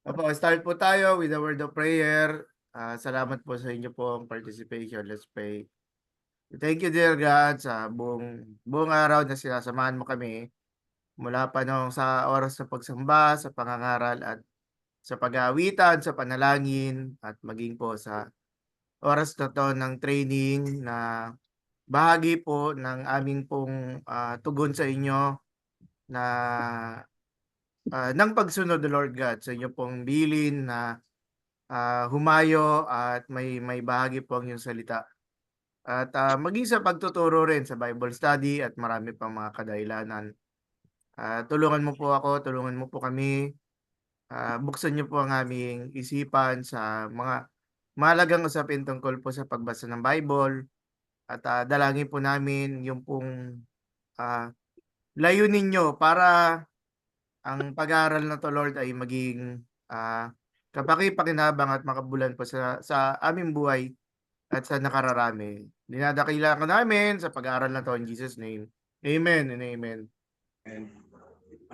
Opo, start po tayo with a word of prayer. Salamat po sa inyo pong participation. Let's pray. Thank you, dear God, sa buong araw na sinasamahan mo kami mula pa nung sa oras ng pagsamba, sa pangangaral at sa pag-aawitan, sa panalangin at maging po sa oras na 'to ng training na bahagi po ng aming pong, tugon sa inyo na, ng pagsunod, Lord God, sa inyo pong bilin na humayo at may bahagi po ang iyong salita. At maging sa pagtuturo rin sa Bible study at marami pang mga kadahilanan. Tulungan mo po ako, tulungan mo po kami. Buksan niyo po ang aming isipan sa mga mahalagang usapin tungkol po sa pagbasa ng Bible. At dalangin po namin yung pong ah, layunin niyo para ang pag-aaral na 'to, Lord, ay maging kapaki-pakinabang at makabulan po sa aming buhay at sa nakararami. Dinadakila ka namin sa pag-aaral na 'to in Jesus' name. Amen and amen.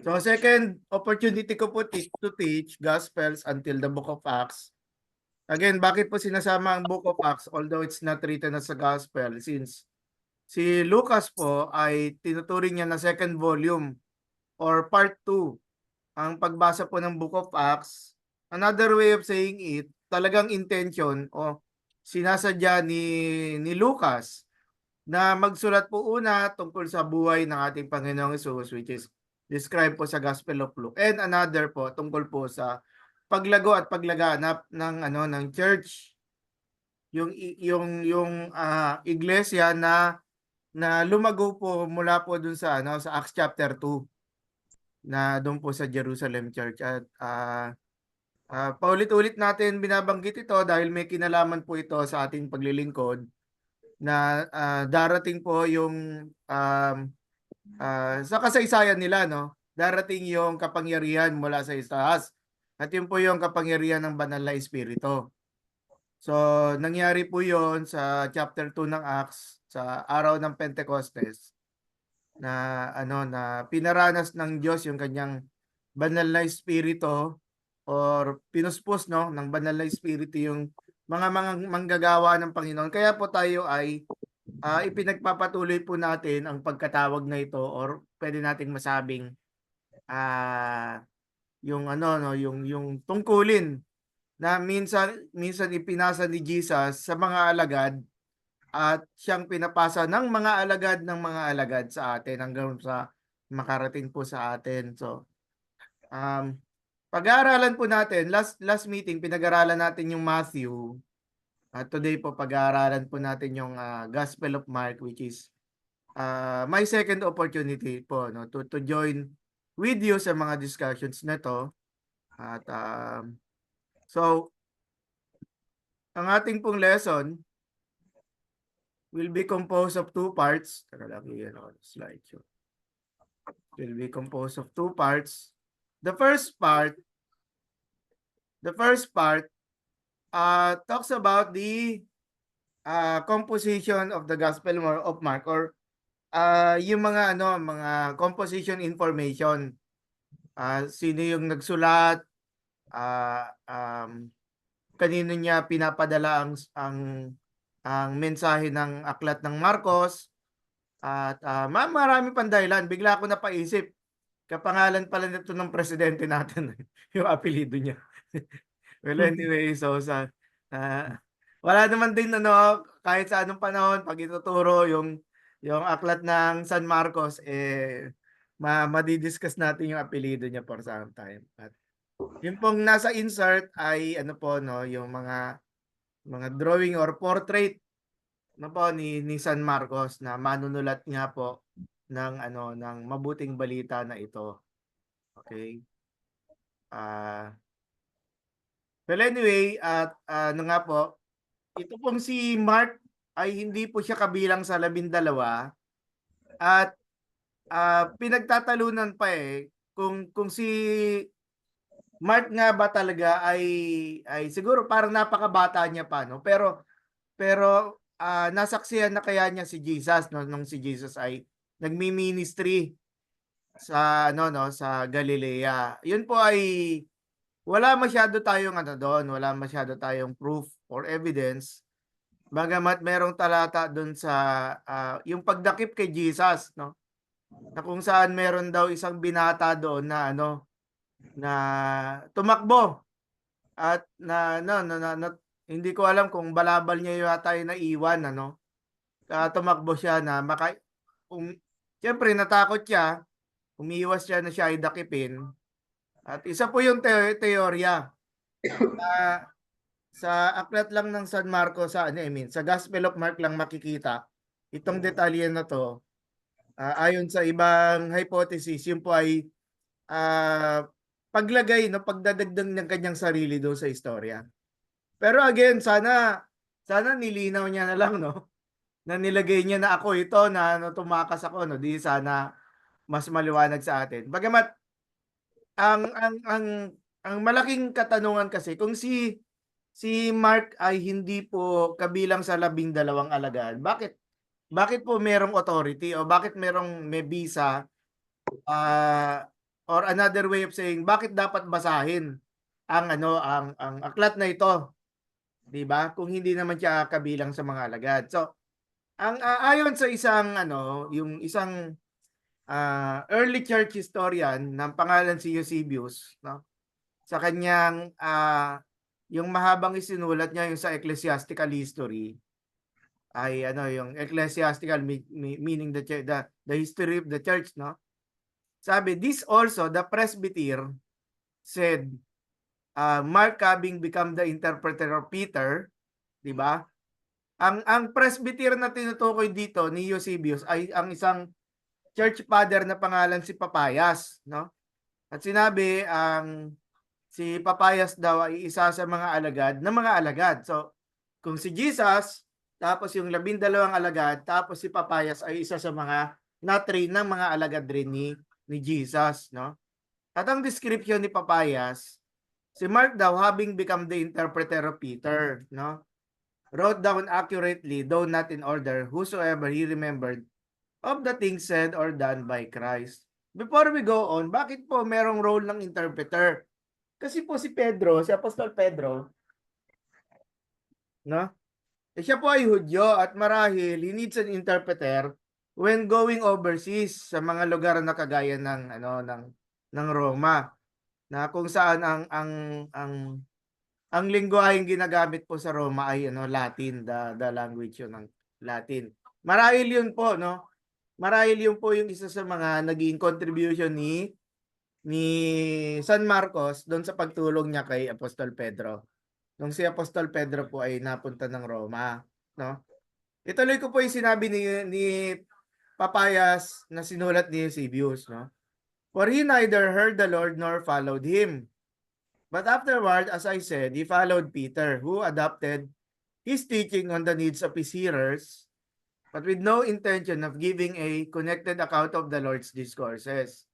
So second opportunity ko po to teach Gospels until the Book of Acts. Again, bakit po sinasama ang Book of Acts although it's not written as a Gospel, since si Lucas po ay tinuturing niya na second volume or part 2 ang pagbasa po ng Book of Acts. Another way of saying it, talagang intention o sinasadya ni Lucas na magsulat po una tungkol sa buhay ng ating Panginoong Hesus, which is described po sa Gospel of Luke, and another po tungkol po sa paglago at paglaganap ng ng church, yung iglesia na lumago po mula po dun sa Acts chapter 2 na dun po sa Jerusalem Church. At paulit-ulit natin binabanggit ito dahil may kinalaman po ito sa ating paglilingkod na darating po yung sa kasaysayan nila, no? Darating yung kapangyarihan mula sa itaas. At yun po yung kapangyarihan ng banal na espiritu. So, nangyari po yon sa chapter 2 ng Acts sa araw ng Pentecostes na na pinaranas ng Diyos yung kanyang banal na espiritu or pinuspos, no, ng banal na espiritu yung mga manggagawa ng Panginoon. Kaya po tayo ay ipinagpapatuloy po natin ang pagkatawag na ito, or pwede nating masabing yung no, yung tungkulin na minsan ipinasa ni Jesus sa mga alagad at siyang pinapasa ng mga alagad ng mga alagad sa atin hanggang sa makarating po sa atin. So, pag-aaralan po natin, last meeting pinag-aralan natin yung Matthew. At today po pag-aaralan po natin yung Gospel of Mark, which is my second opportunity po, no, to join with you sa mga discussions na to. At so ang ating pong lesson will be composed of two parts. Teka lang, yan ako slide show. Will be composed of two parts. The first part talks about the composition of the Gospel of Mark, or yung mga composition information. Sino yung nagsulat, kanino niya pinapadala ang mensahe ng aklat ng Marcos, at marami pang dahilan. Bigla ako napaisip, kapangalan pala nito ng presidente natin, yung apelyido niya. Well, anyway, so wala naman din kahit sa anong panahon pag ituturo yung aklat ng San Marcos, madi-discuss natin yung apelyido niya for some time. At yung pong nasa insert ay ano po, no, yung mga drawing or portrait no po ni San Marcos na manunulat nga po ng mabuting balita na ito. Okay? Well, anyway, at nga po, ito pong si Mark ay hindi po siya kabilang sa 12 at pinagtatalunan pa kung si Mark nga ba talaga ay siguro parang napakabata niya pa, no? Pero nasaksihan na kaya niya si Jesus, no, nung si Jesus ay nagmi-ministry sa sa Galilea. Yun po ay wala masyado tayong ano do'n, wala masyado tayong proof or evidence. Bagamat merong talata do'n sa, yung pagdakip kay Jesus 'no, na kung saan meron daw isang binata doon na ano, na tumakbo at na hindi ko alam kung balabal niya yata yung naiwan ano, tumakbo siya na siyempre natakot siya, umiiwas siya na siya ay dakipin at isa po yung teorya na sa aklat lang ng San Marcos sa ano, sa Gospel of Mark lang makikita itong detalye na 'to. Ayon sa ibang hypothesis yun po ay, paglagay no, pagdadagdag ng kanyang sarili dun sa istorya. Pero again sana sana nilinaw niya na lang 'no, na nilagay niya na ako ito na ano, tumakas ako 'no, 'di sana mas maliwanag sa atin. Bagamat ang malaking katanungan kasi kung si Mark ay hindi po kabilang sa 12 alagad, bakit po merong authority o bakit may bisa, or another way of saying bakit dapat basahin ang ano, ang aklat na ito, 'di ba? Kung hindi naman siya kabilang sa mga alagad. So, ayon sa isang ano, yung isang, early church historian ng pangalan si Eusebius 'no, sa kanyang, yung mahabang isinulat niya yung sa ecclesiastical history ay ano, yung ecclesiastical meaning the history of the church 'no. Sabi, "This also the presbyter said, Mark having become the interpreter of Peter," 'di ba? Ang presbyter na tinutukoy dito ni Eusebius ay ang isang church father na pangalan si Papayas 'no. At sinabi si Papayas daw ay isa sa mga alagad ng mga alagad. So, kung si Jesus, tapos yung 12 alagad, tapos si Papayas ay isa sa mga na-train ng mga alagad rin ni Jesus 'no. At ang description ni Papayas, si Mark daw having become the interpreter of Peter 'no, wrote down accurately, though not in order, whosoever he remembered of the things said or done by Christ. Before we go on, bakit po merong role ng interpreter? Kasi po si Pedro, si Apostol Pedro, no? Siya po ay Hudyo at marahil he needs an interpreter when going overseas sa mga lugar na kagaya ng ano ng Roma na kung saan ang ang lengguwaheng ginagamit po sa Roma ay ano Latin, the language yun ng Latin. Marahil yun po no. Marahil yun po yung isa sa mga naging contribution ni San Marcos doon sa pagtulong niya kay Apostol Pedro. Nung si Apostol Pedro po ay napunta ng Roma, no? Ituloy ko po yung sinabi ni Papayas na sinulat ni Eusebius, no? For he neither heard the Lord nor followed him. But afterward, as I said, he followed Peter, who adopted his teaching on the needs of his hearers, but with no intention of giving a connected account of the Lord's discourses.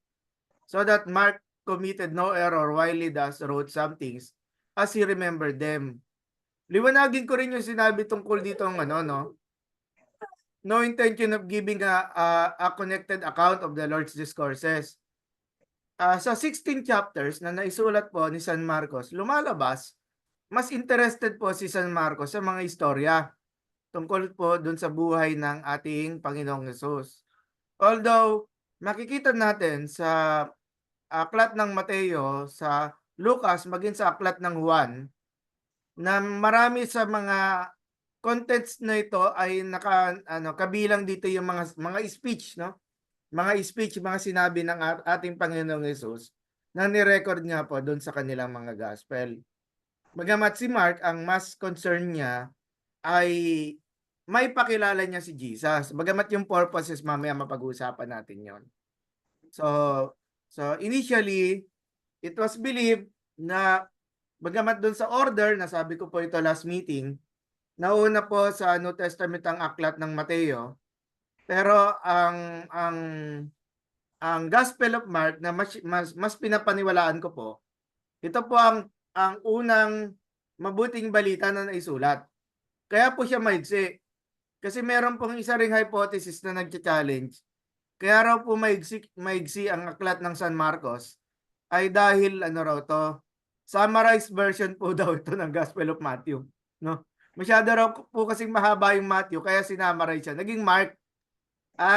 So that Mark committed no error while he thus wrote some things as he remembered them. Liwanagin ko rin yung sinabi tungkol dito ng ano, no? No intention of giving a connected account of the Lord's discourses. Sa 16 chapters na naisulat po ni San Marcos, lumalabas, mas interested po si San Marcos sa mga istorya tungkol po dun sa buhay ng ating Panginoong Hesus. Although, makikita natin sa aklat ng Mateo, sa Lucas, maging sa aklat ng Juan, na marami sa mga contents na ito ay kabilang dito yung mga speech, no? Mga speech, mga sinabi ng ating Panginoong Hesus na ni-record nga po doon sa kanilang mga gospel. Bagamat si Mark, ang mas concern niya ay may pakilala niya si Jesus. Bagamat yung purposes mamaya mapag-uusapan natin yon. So, initially, it was believed na bagamat doon sa order, nasabi ko po ito last meeting, nauna po sa New Testament ang aklat ng Mateo, pero ang Gospel of Mark na mas pinapaniwalaan ko po, ito po ang unang mabuting balita na naisulat. Kaya po siya maigsi. Kasi meron pong isa ring hypothesis na nagcha-challenge. Kaya raw po maigsi ang aklat ng San Marcos ay dahil ano raw to, summarized version po daw ito ng Gospel of Matthew, no? Masyado raw po kasing mahaba yung Matthew kaya sinummarize siya. Naging Mark.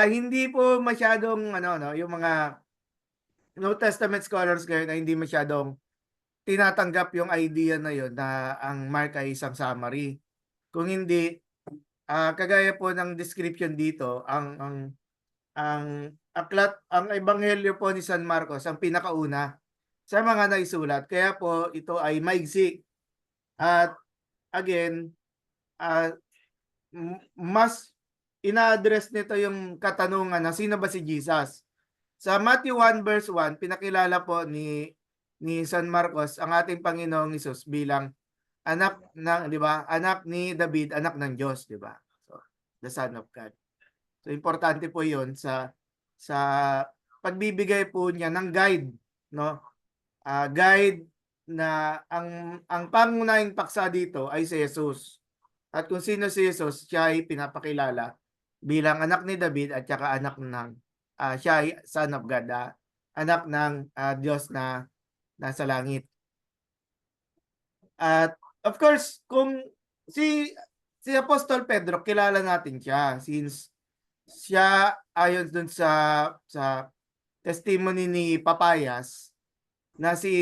Hindi po masyadong ano no, yung mga New Testament scholars ngayon ay hindi masyadong tinatanggap yung idea na yon na ang Mark ay isang summary. Kung hindi, kagaya po ng description dito, ang ebanghelyo po ni San Marcos ang pinakauna sa mga naisulat. Kaya po ito ay maigsi. At again, ah, mas ina-address nito yung katanungan na sino ba si Jesus? Sa Matthew 1 verse 1, pinakilala po ni San Marcos ang ating Panginoong Hesus bilang anak ng, 'di ba? Anak ni David, anak ng Diyos, 'di ba? So, the Son of God. So importante po 'yon sa pagbibigay po niya ng guide, no? Guide na ang pangunahing paksa dito ay si Jesus. At kung sino si Jesus, siya ay pinapakilala bilang anak ni David at saka anak ng siya ay son of God, anak ng Diyos na nasa langit. At of course, kung si Apostol Pedro, kilala natin siya since siya ayon dun sa testimony ni Papayas na si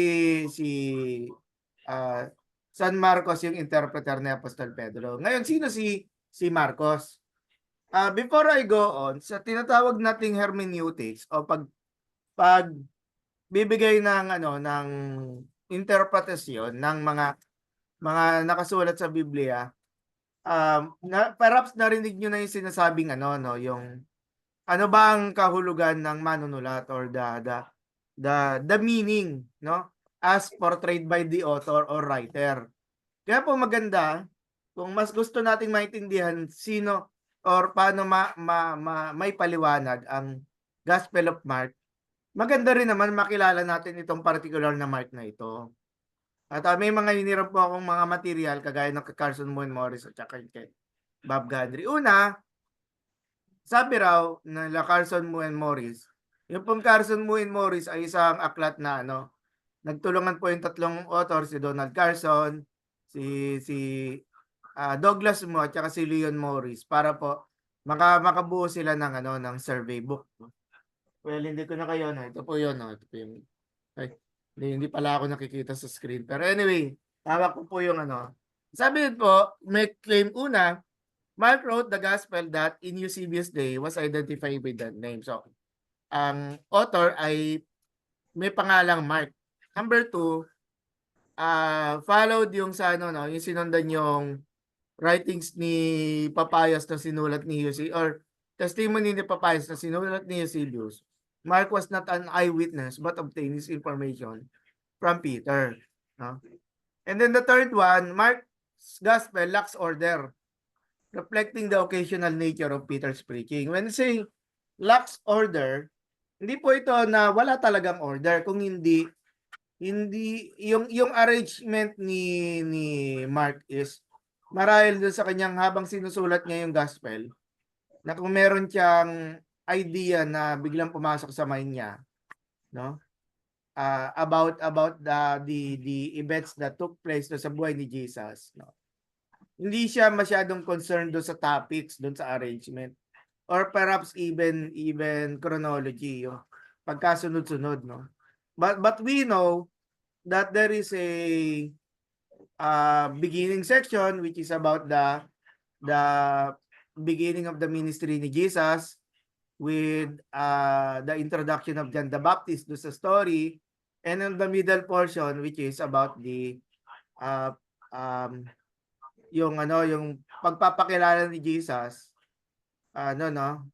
ah, San Marcos yung interpreter ni Apostol Pedro. Ngayon, sino si Marcos? Before I go on, sa tinatawag nating hermeneutics o pagbibigay ng ano ng interpretasyon ng mga nakasulat sa Biblia, perhaps narinig niyo na yung sinasabing ano 'no, yung ano ba ang kahulugan ng manunulat or the meaning 'no, as portrayed by the author or writer. Kaya po maganda kung mas gusto nating maintindihan sino or paano maipaliwanag ang Gospel of Mark, maganda rin naman makilala natin itong particular na Mark na ito. At, may mga hiniram po akong mga material kagaya ng kay Carson Morris at saka kay Bob Gundry. Una, sabi raw nila Carson Morris, yung pong Carson Morris ay isang aklat na ano, nagtulungan po yung tatlong author, si Donald Carson, si Douglas Moo at saka si Leon Morris para po makabuo sila ng ano ng survey book. Well, hindi ko na kayo no. Ito po 'yon, no. Ito po yung ay, hindi pala ako nakikita sa screen. Pero anyway, hawak ko po yung ano. Sabi po, may claim una, Mark wrote the gospel that in Eusebius' day was identified with that name. So, ang author ay may pangalang Mark. Number two, followed yung sa ano no, yung sinundan yung writings ni Papayas na sinulat ni or testimony ni Papayas na sinulat ni Eusebius. Mark was not an eyewitness but obtained his information from Peter. No? And then the third one, Mark's gospel lacks order, reflecting the occasional nature of Peter's preaching. When say lacks order, hindi po ito na wala talagang order, kung hindi yung arrangement ni Mark is marahil doon sa kanyang habang sinusulat niya yung gospel, na kung meron siyang idea na biglang pumasok sa mind niya, no? About the events that took place do sa buhay ni Jesus, no? Hindi siya masyadong concerned do sa topics, doon sa arrangement or perhaps even chronology, yung pagkasunod-sunod, no? But we know that there is a beginning section which is about the beginning of the ministry ni Jesus with the introduction of John the Baptist do sa story, and in the middle portion which is about the yung ano yung pagpapakilala ni Jesus ano no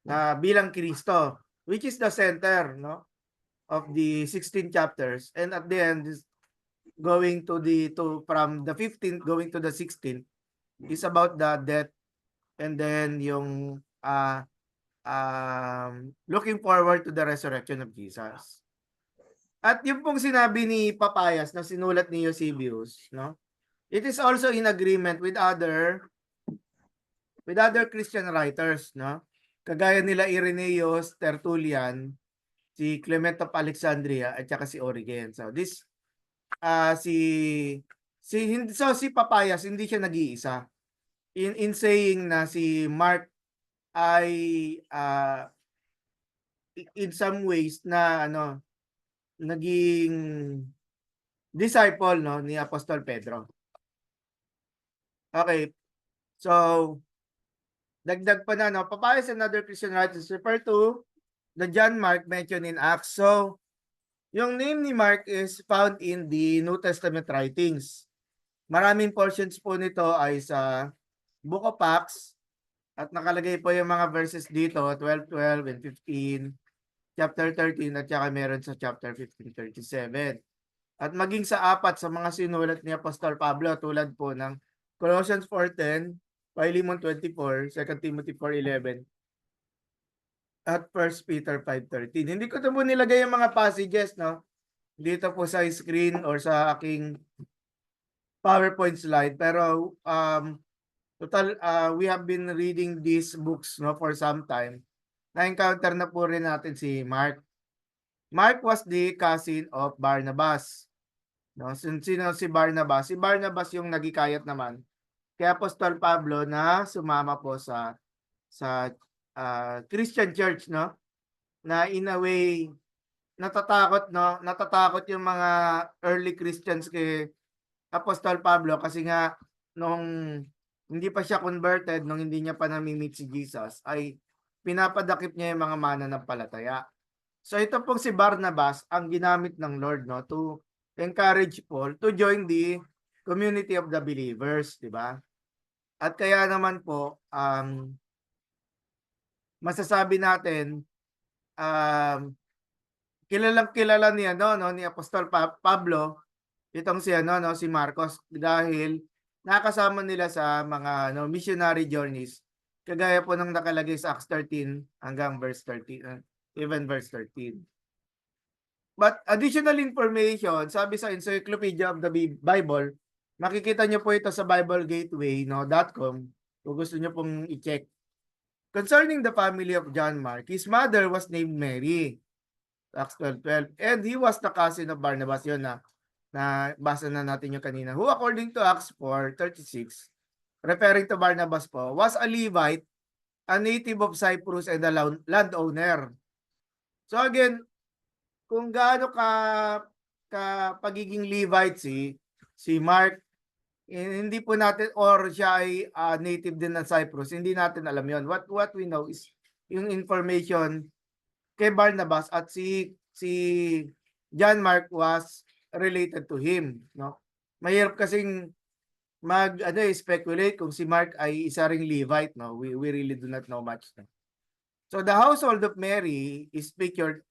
na bilang Kristo, which is the center no of the 16 chapters, and at the end going to from the 15th going to the 16th is about the death, and then yung looking forward to the resurrection of Jesus. At yung pong sinabi ni Papayas na sinulat ni Eusebius, no? It is also in agreement with other Christian writers, no? Kagaya nila Irenaeus, Tertullian, si Clement of Alexandria at saka si Origen. So this si Papayas hindi siya nag-iisa in saying na si Mark ay in some ways na naging disciple ni Apostol Pedro. Okay. So dagdag pa na Papayas and other Christian writers refer to the John Mark mentioned in Acts. So yung name ni Mark is found in the New Testament writings. Maraming portions po nito ay sa Book of Acts at nakalagay po yung mga verses dito 12:12 and 15, chapter 13 at saka meron sa chapter 15:37. At maging sa apat sa mga sinulat ni Apostol Pablo tulad po ng Colossians 4:10, Philemon 24, 2 Timothy 4:11 at 1 Peter 5:13. Hindi ko po nilagay yung mga passages dito po sa screen or sa aking PowerPoint slide, pero we have been reading these books for some time. Na-encounter na po rin natin si Mark. Mark was the cousin of Barnabas. Sino si Barnabas? Si Barnabas yung nagikayat naman kay Apostol Pablo na sumama po sa Christian church, na in a way natatakot yung mga early Christians kay Apostol Pablo kasi nga nung hindi pa siya converted, nung hindi niya pa nami-meet si Jesus, ay pinapadakip niya yung mga mananampalataya. So ito pong si Barnabas ang ginamit ng Lord to encourage Paul to join the community of the believers, di ba? At kaya naman po masasabi natin kilalang kilala niya ni Apostol Pablo itong si Marcos dahil nakasama nila sa mga missionary journeys kagaya po ng nakalagay sa Acts 13 hanggang verse 13, even verse 13. But additional information, sabi sa Encyclopedia of the Bible, makikita niyo po ito sa biblegateway.com kung gusto niyo pong i-check. Concerning the family of John Mark, his mother was named Mary, Acts 12:12, and he was the cousin of Barnabas. Yun na basa na natin yung kanina. Who according to Acts 4:36, referring to Barnabas po, was a Levite, a native of Cyprus and a landowner. So again, kung gaano ka pagiging Levite si Mark, hindi po natin, or siya ay native din ng Cyprus, hindi natin alam yon. What we know is yung information kay Barnabas at si John Mark was related to him, Mahirap kasing speculate kung si Mark ay isa ring Levite, We really do not know much. So the household of Mary is pictured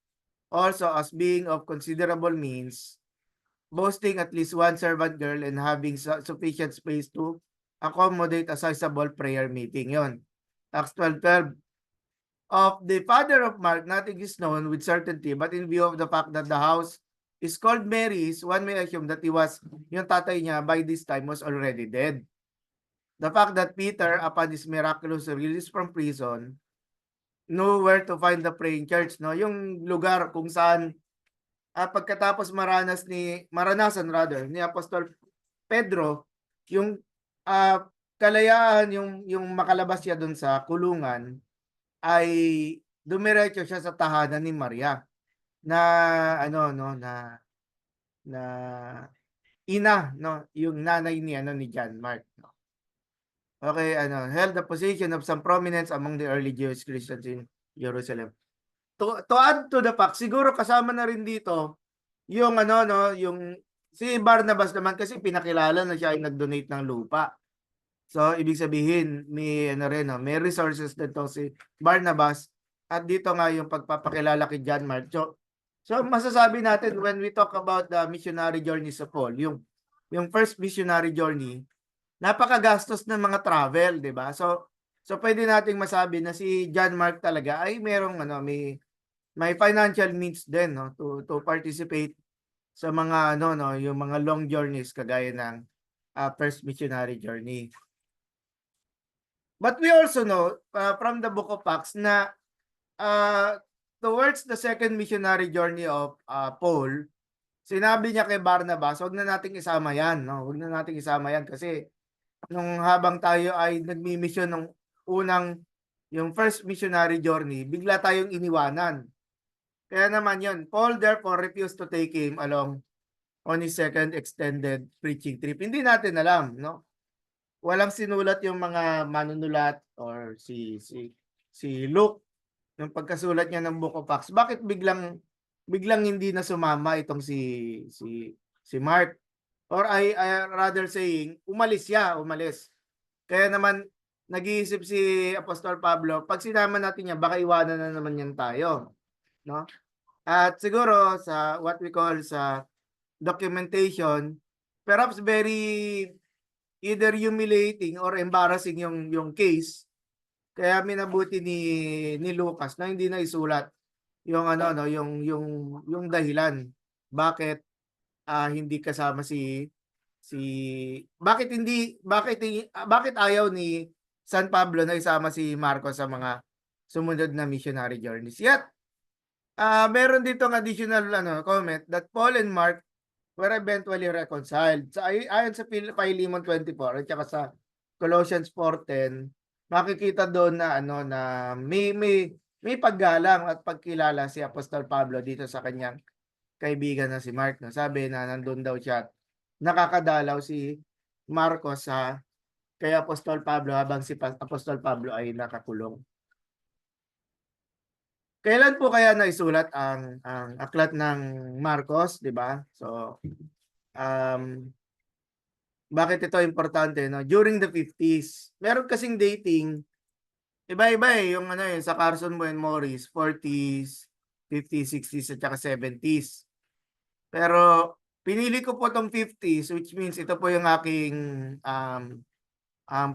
also as being of considerable means, boasting at least one servant girl and having sufficient space to accommodate a sizable prayer meeting. Yon. Acts 12:12. Of the father of Mark, nothing is known with certainty, but in view of the fact that the house is called Mary's, one may assume that yung tatay niya by this time was already dead. The fact that Peter, upon his miraculous release from prison, knew where to find the praying church, yung lugar kung saan pagkatapos maranasan ni Apostol Pedro yung kalayaan, yung makalabas siya doon sa kulungan, ay dumiretso siya sa tahanan ni Maria na na ina, yung nanay ni John Mark. Okay, held the position of some prominence among the early Jewish Christians in Jerusalem. To add to the fact, siguro kasama na rin dito yung yung si Barnabas naman kasi pinakilala na siya ay nag-donate ng lupa. So ibig sabihin may may resources dito si Barnabas at dito nga yung pagpapakilala kay John Mark. So masasabi natin when we talk about the missionary journeys of Paul, yung first missionary journey, napakagastos ng mga travel, 'di ba? So pwede nating masabi na si John Mark talaga ay merong may financial means din to participate sa mga yung mga long journeys kagaya ng first missionary journey. But we also know from the book of Acts na towards the second missionary journey of Paul, Sinabi niya kay Barnabas, "Wag na nating isama 'yan, 'no? Wag na nating isama 'yan kasi nung habang tayo ay nagmi-mission nung yung first missionary journey, bigla tayong iniwanan." Kaya naman 'yun, Paul therefore refused to take him along on his second extended preaching trip. Hindi natin alam, 'no? Walang sinulat yung mga manunulat or si Luke, yung pagkasulat niya ng Book of Acts. Bakit biglang biglang hindi na sumama itong si Mark? Or I rather saying, umalis siya, umalis. Kaya naman nag-iisip si Apostol Pablo, pag sinama natin yan, baka iwanan na naman yan tayo, no? At siguro sa what we call sa documentation, perhaps very either humiliating or embarrassing yung case, kaya minabuti ni Lucas na hindi na isulat yung ano no, yung dahilan bakit hindi kasama si bakit ayaw ni San Pablo na isama si Marcos sa mga sumunod na missionary journeys. Yet, meron ditong additional comment that Paul and Mark were eventually reconciled. So, ayon sa Philemon 24 at saka sa Colossians 4:10, makikita doon na na may paggalang at pagkilala si Apostol Pablo dito sa kanyang kaibigan na si Mark. No? Sabi na nandun daw siya, nakakadalaw si Marcos kay Apostol Pablo habang si Apostol Pablo ay nakakulong. Kailan po kaya naisulat ang aklat ng Marcos, 'di ba? So, bakit ito importante, no? During the 50s. Meron kasing dating, iba-iba yung sa Carson Buen Morris, 40s, 50s, 60s at saka 70s. Pero pinili ko po tong 50s, which means ito po yung aking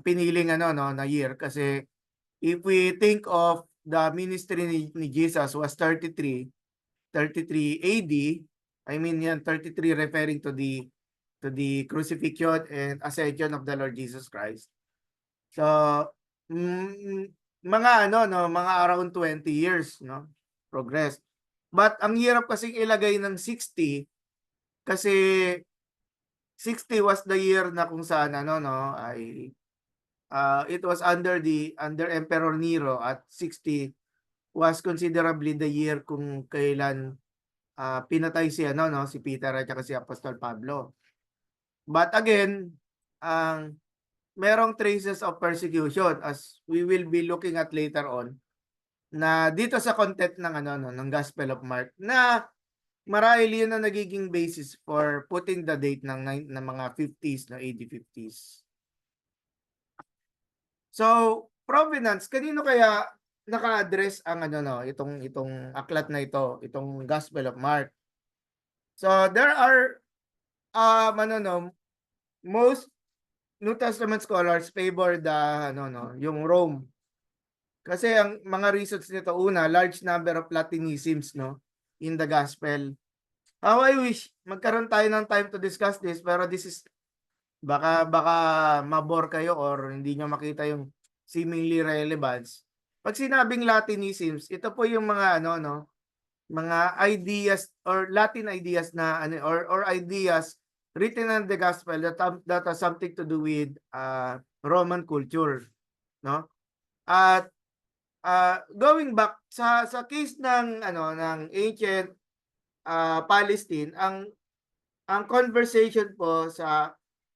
piniling na year kasi if we think of the ministry ni Jesus was 33 AD, I mean yan 33 referring to the crucifixion and ascension of the Lord Jesus Christ. So mga mga around 20 years, no? Progress. But ang hirap kasing ilagay ng 60 kasi 60 was the year na kung saan ay it was under Emperor Nero at 60 was considerably the year kung kailan pinatay si Peter at saka si Apostol Pablo. But again, merong traces of persecution as we will be looking at later on na dito sa content ng ng Gospel of Mark na marahil yun ang nagiging basis for putting the date ng mga 50s, AD 50s. So, provenance, kanino kaya naka-address ang itong aklat na ito, itong Gospel of Mark? So, there are most New Testament scholars favor yung Rome. Kasi ang mga reasons nito, una, large number of Latinisms in the gospel. How I wish magkaroon tayo ng time to discuss this, pero this is baka mabore kayo or hindi nyo makita yung seemingly relevance. Pag sinabing Latinisms, ito po yung mga mga ideas or Latin ideas na or ideas written in the gospel that has something to do with Roman culture, no? At going back sa case ng ng ancient Palestine, ang conversation po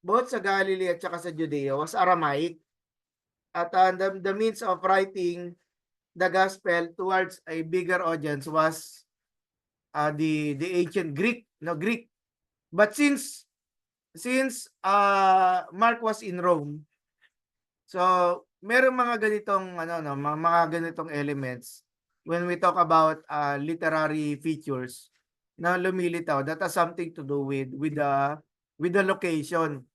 both sa Galilee at saka sa Judea was Aramaic. At the means of writing the gospel towards a bigger audience was the ancient Greek, Greek. But since Mark was in Rome, so merong mga ganitong mga ganitong elements when we talk about literary features na lumilitaw that has something to do with the location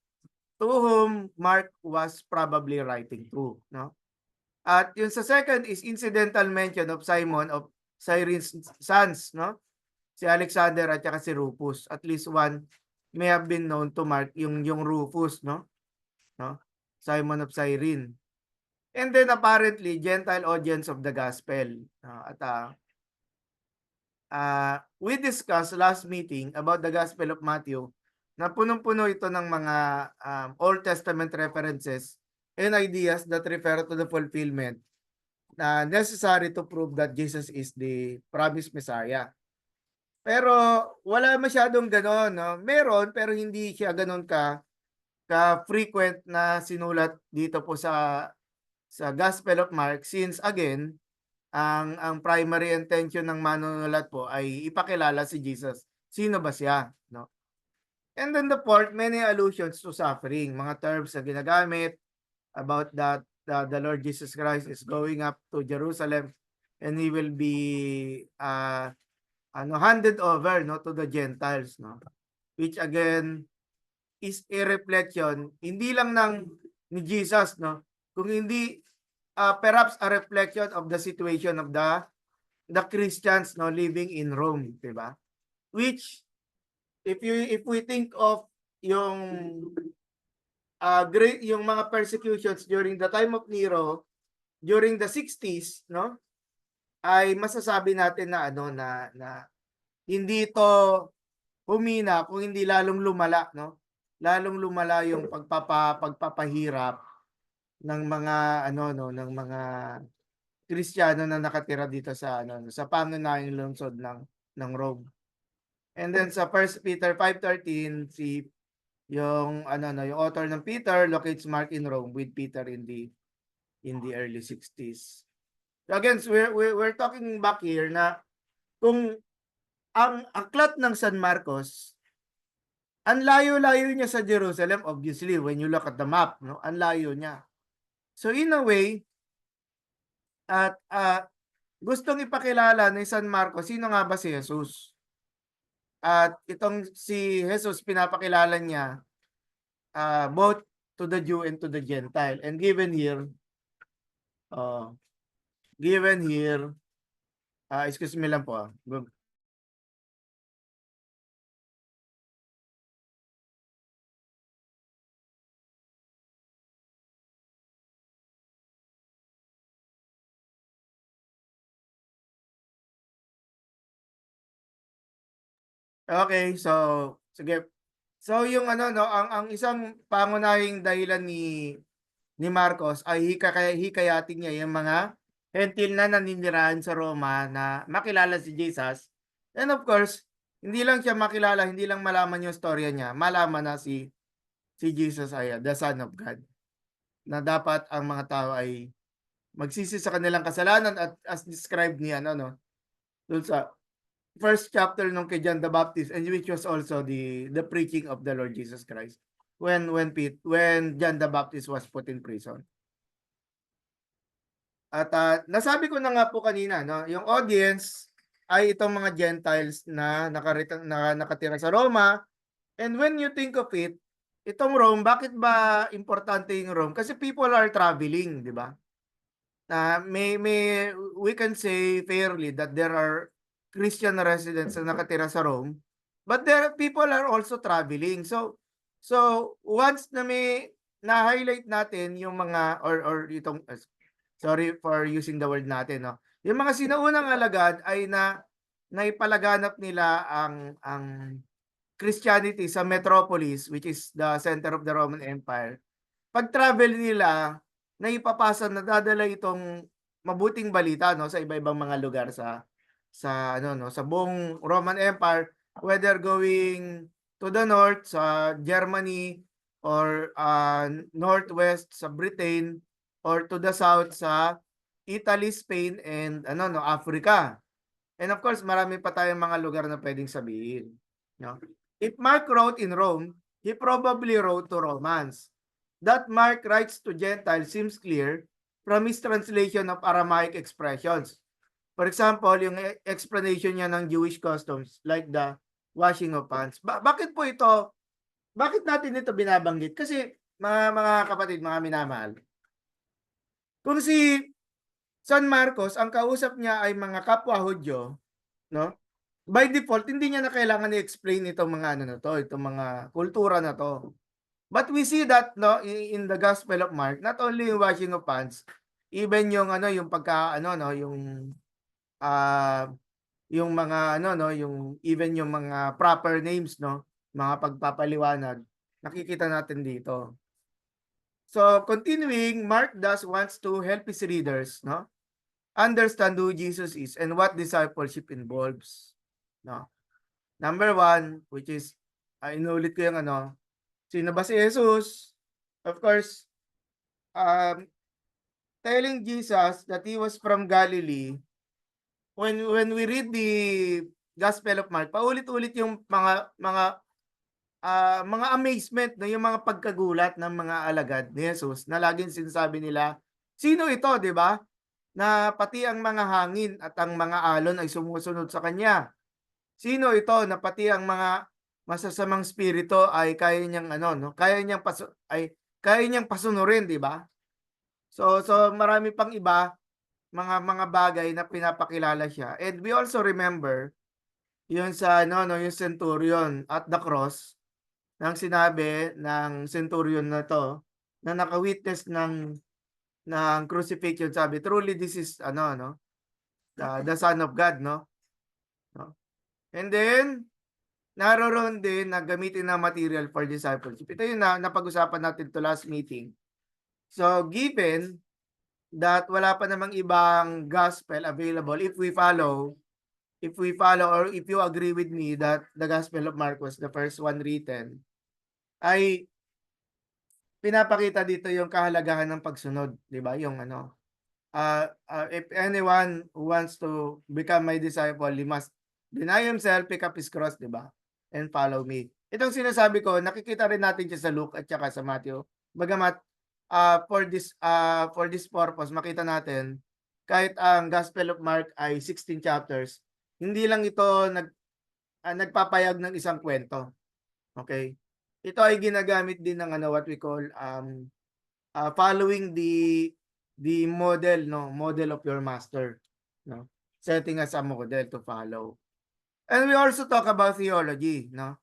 to whom Mark was probably writing to, no? At yung sa second is incidental mention of Simon of Cyrene's sons, no? Si Alexander at saka si Rufus. At least one may have been known to Mark, yung Rufus, no? Simon of Cyrene. And then apparently Gentile audience of the gospel. At we discussed last meeting about the Gospel of Matthew na punong-puno ito ng mga Old Testament references and ideas that refer to the fulfillment na necessary to prove that Jesus is the promised Messiah. Pero wala masyadong gano'n, no? Meron, pero hindi siya gano'n ka-frequent na sinulat dito po sa Gospel of Mark since again, ang primary intention ng manunulat po ay ipakilala si Jesus. Sino ba siya, no? And then the fourth, many allusions to suffering, mga terms na ginagamit about that the Lord Jesus Christ is going up to Jerusalem and he will be handed over, no, to the Gentiles, no, which again is a reflection hindi lang ni Jesus, no, kung hindi perhaps a reflection of the situation of the Christians, no, living in Rome, di ba? Which if we think of yung yung mga persecutions during the time of Nero during the 60s, no, ay masasabi natin na na hindi ito humina kung hindi lalong lumala, no? Lalong lumala yung pagpapahirap ng mga ng mga Kristiyano na nakatira dito sa sa pangunahing lungsod ng Rome. And then sa 1 Peter 5:13 yung yung author ng Peter locates Mark in Rome with Peter in the early 60s. So again, so we're talking back here na kung ang aklat ng San Marcos, ang layo-layo niya sa Jerusalem, obviously, when you look at the map, no? Ang layo niya. So in a way, at gustong ipakilala ni San Marcos, sino nga ba si Jesus? At itong si Jesus, pinapakilala niya both to the Jew and to the Gentile. And given here, excuse me lang po. Okay, so sige. So yung no, ang isang pangunahing dahilan ni Marcos ay hikayatin niya yung mga Hentil na naninirahan sa Roma na makilala si Jesus. And of course, hindi lang siya makilala, hindi lang malaman yung storya niya, malaman na si Jesus ay the Son of God. Na dapat ang mga tao ay magsisi sa kanilang kasalanan at as described niya dun sa first chapter nung kay John the Baptist, and which was also the preaching of the Lord Jesus Christ when John the Baptist was put in prison. At nasabi ko na nga po kanina, no, yung audience ay itong mga Gentiles na nakatira sa Roma. And when you think of it, itong Rome, bakit ba importante yung Rome? Kasi people are traveling, di ba? We can say fairly that there are Christian residents na nakatira sa Rome, but people are also traveling. So once na may na-highlight natin yung mga or itong sorry for using the word natin, no. Yung mga sinaunang alagad ay naipalaganap nila ang Christianity sa metropolis, which is the center of the Roman Empire. Pag travel nila, nadadala itong mabuting balita, no, sa iba-ibang mga lugar sa sa buong Roman Empire, whether going to the north sa Germany or northwest sa Britain or to the south sa Italy, Spain and Africa. And of course, marami pa tayong mga lugar na pwedeng sabihin, no? If Mark wrote in Rome, he probably wrote to Romans. That Mark writes to Gentiles seems clear from his translation of Aramaic expressions. For example, yung explanation niya ng Jewish customs like the washing of hands. Bakit po ito? Bakit natin ito binabanggit? Kasi mga kapatid, mga minamahal, kung si San Marcos, ang kausap niya ay mga kapwa Hudyo, no? By default, hindi niya na kailangan i-explain itong mga itong mga kultura na to. But we see that in the Gospel of Mark, not only yung washing of hands, even yung yung pagka yung yung mga ano, no, yung even yung mga proper names, no, mga pagpapaliwanag, nakikita natin dito. So, continuing, Mark thus wants to help his readers, no, understand who Jesus is and what discipleship involves. No? Number one, which is, inulit ko yung ano, sino ba si Jesus? Of course, um, telling Jesus that he was from Galilee, when we read the Gospel of Mark, paulit-ulit yung mga amazement, no, yung mga pagkagulat ng mga alagad ni Jesus na laging sinasabi nila, sino ito, 'di ba? Na pati ang mga hangin at ang mga alon ay sumusunod sa kanya. Sino ito na pati ang mga masasamang spirito ay kaya niyang ano, no, kaya niyang pasunurin, 'di ba? So marami pang iba, mga bagay na pinapakilala siya. And we also remember yun sa ano, no, yung centurion at the cross, ng sinabi ng centurion na 'to, na naka-witness ng crucifixion, sabi, "Truly this is ano 'no, the Son of God," 'no? And then, naroon din na gamitin na material for discipleship. Ito yung napag-usapan natin 'to last meeting. So, given that wala pa namang ibang gospel available, if we follow or if you agree with me that the Gospel of Mark was the first one written, ay pinapakita dito yung kahalagahan ng pagsunod, 'di ba? Yung ano, if anyone who wants to become my disciple, he must deny himself, pick up his cross, 'di ba? And follow me. Itong sinasabi ko, nakikita rin natin siya sa Luke at saka sa Matthew. Bagamat for this purpose, makita natin kahit ang Gospel of Mark ay 16 chapters, hindi lang ito nagpapayag ng isang kwento. Okay? Ito ay ginagamit din ng ano, what we call following the model, no, model of your master, no, setting as a model to follow. And we also talk about theology, no,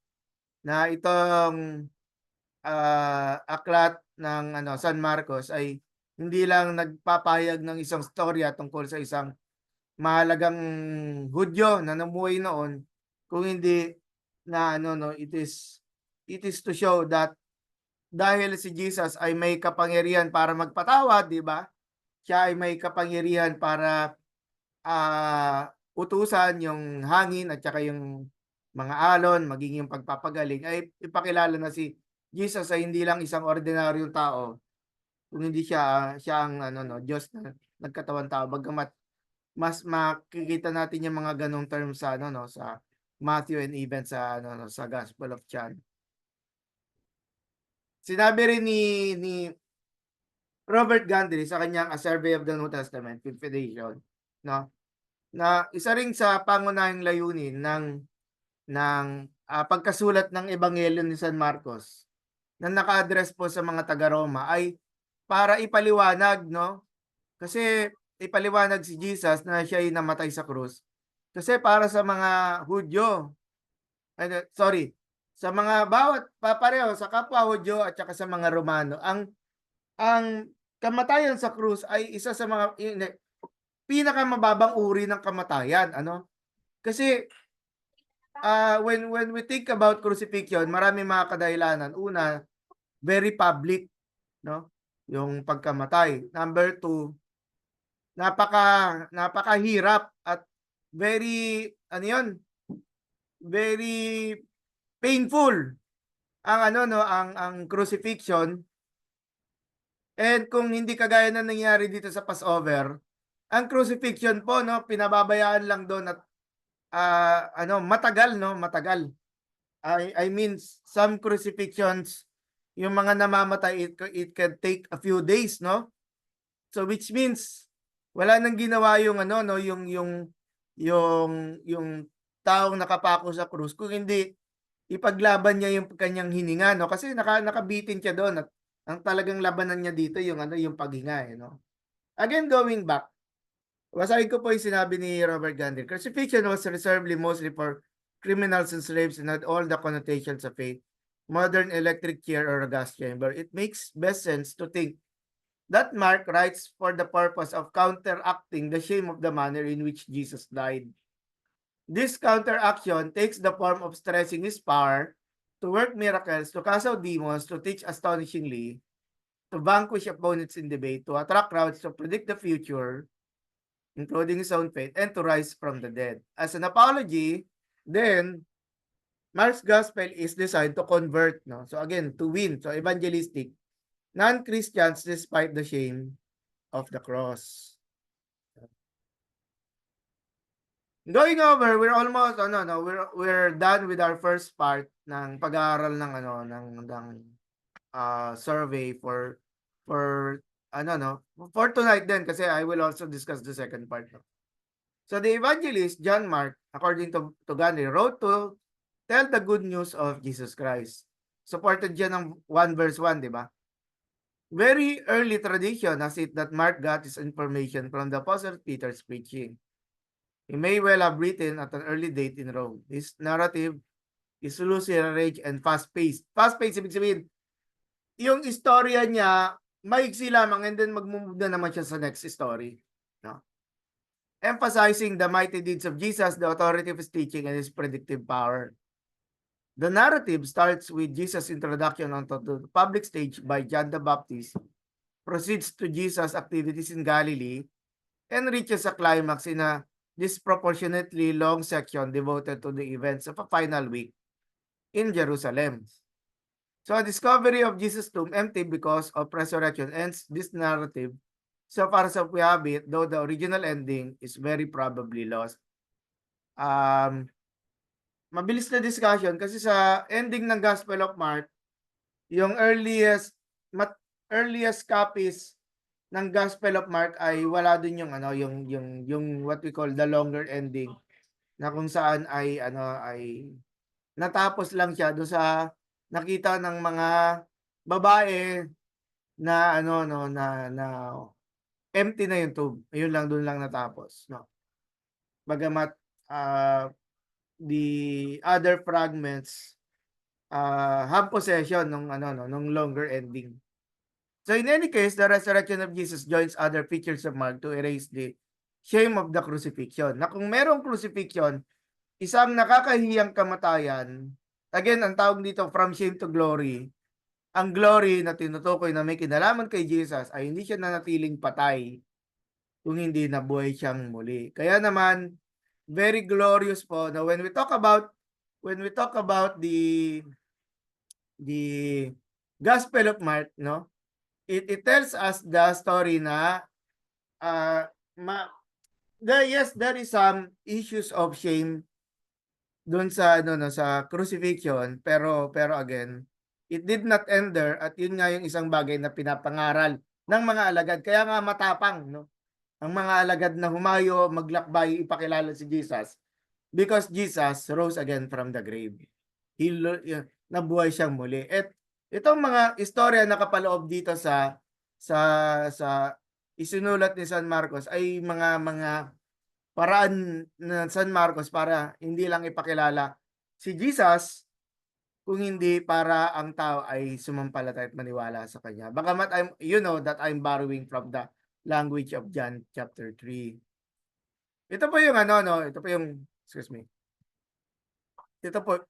na itong aklat ng ano, San Marcos ay hindi lang nagpapahayag ng isang storya tungkol sa isang mahalagang Hudyo na namuhay noon, kung hindi na ano, no, it is to show that dahil si Jesus ay may kapangyarihan para magpatawad, 'di ba? Siya ay may kapangyarihan para utusan yung hangin at saka yung mga alon, maging yung pagpapagaling, ay ipakilala na si Jesus ay hindi lang isang ordinaryong tao, kung hindi siya ang ano, no, Diyos na nagkatawang tao. Bagamat mas makikita natin yung mga ganong terms sa ano, no, sa Matthew and even sa ano, no, sa Gospel of John. Sinabi rin ni Robert Gundry sa kanyang A Survey of the New Testament, Fifth edition, no, na isa rin sa pangunahing layunin ng pagkasulat ng Ebanghelyo ni San Marcos na naka-address po sa mga taga-Roma ay para ipaliwanag, 'no, kasi ipaliwanag si Jesus na siya ay namatay sa krus. Kasi para sa mga Hudyo, sorry, sa mga bawat pareho sa kapwa Hudyo at saka sa mga Romano, ang kamatayan sa krus ay isa sa mga pinakamababang uri ng kamatayan, ano? Kasi when we think about crucifixion, maraming mga kadahilanan. Una, very public, no? Yung pagkamatay. Number two, napakahirap at very ano 'yun, very painful ang ano, no, ang crucifixion. And kung hindi kagaya ng nangyari dito sa Passover, ang crucifixion po, no, pinababayaan lang doon at ano, matagal, no, matagal. I mean, some crucifixions, yung mga namamatay, it can take a few days, no? So which means wala nang ginawa yung ano, no, yung taong nakapako sa krus kung hindi ipaglaban niya yung kanyang hininga, no? Kasi nakabitin siya doon at ang talagang labanan niya dito yung ano, yung paghinga, no? Again, going back, basahin ko po yung sinabi ni Robert Gundry. Crucifixion was reserved mostly for criminals and slaves and had all the connotations of a modern electric chair or a gas chamber. It makes best sense to think that Mark writes for the purpose of counteracting the shame of the manner in which Jesus died. This counteraction takes the form of stressing his power to work miracles, to cast out demons, to teach astonishingly, to vanquish opponents in debate, to attract crowds, to predict the future, including his own fate, and to rise from the dead. As an apology, then Mark's gospel is designed to convert, no? So again, to win, so evangelistic, non-Christians despite the shame of the cross. Going over, we're almost we're done with our first part ng pag-aaral ng survey for for tonight then kasi I will also discuss the second part. No? So the evangelist John Mark, according to Gandhi, wrote to tell the good news of Jesus Christ. Supported dyan ng 1 verse 1, di ba? Very early tradition has it that Mark got his information from the Apostle Peter's preaching. He may well have written at an early date in Rome. His narrative is loosely arranged and fast-paced. Fast-paced, ibig sabihin, yung istorya niya, maiksi lamang and then mag-move na naman siya sa next story. No? Emphasizing the mighty deeds of Jesus, the authority of his teaching, and his predictive power. The narrative starts with Jesus' introduction onto the public stage by John the Baptist, proceeds to Jesus' activities in Galilee, and reaches a climax in a disproportionately long section devoted to the events of a final week in Jerusalem. So, a discovery of Jesus' tomb empty because of resurrection ends this narrative so far as we have it, though the original ending is very probably lost. Mabilis na discussion kasi sa ending ng Gospel of Mark, yung earliest copies ng Gospel of Mark ay wala din yung yung what we call the longer ending na kung saan ay natapos lang siya do sa nakita ng mga babae na na empty na yung tomb. Ayun lang, doon lang natapos, no. Bagamat the other fragments have possession nung longer ending. So in any case, the resurrection of Jesus joins other features of Mark to erase the shame of the crucifixion. Na kung merong crucifixion, isang nakakahiyang kamatayan, again, ang tawag dito from shame to glory, ang glory na tinutukoy na may kinalaman kay Jesus ay hindi siya nanatiling patay kung hindi nabuhay siyang muli. Kaya naman, very glorious po na when we talk about the Gospel of Mark, no? It tells us the story na yes, there is some issues of shame doon sa sa crucifixion, pero again, it did not end there at yun nga yung isang bagay na pinapangaral ng mga alagad. Kaya nga matapang, no? Ang mga alagad na humayo, maglakbay, ipakilala si Jesus because Jesus rose again from the grave. Nabuhay siyang muli. At itong mga istorya na kapaloob dito sa isinulat ni San Marcos ay mga paraan ng San Marcos para hindi lang ipakilala si Jesus, kung hindi para ang tao ay sumampalataya at maniwala sa kanya. Bagamat that I'm borrowing from the language of John chapter 3. Ito po yung excuse me. Ito po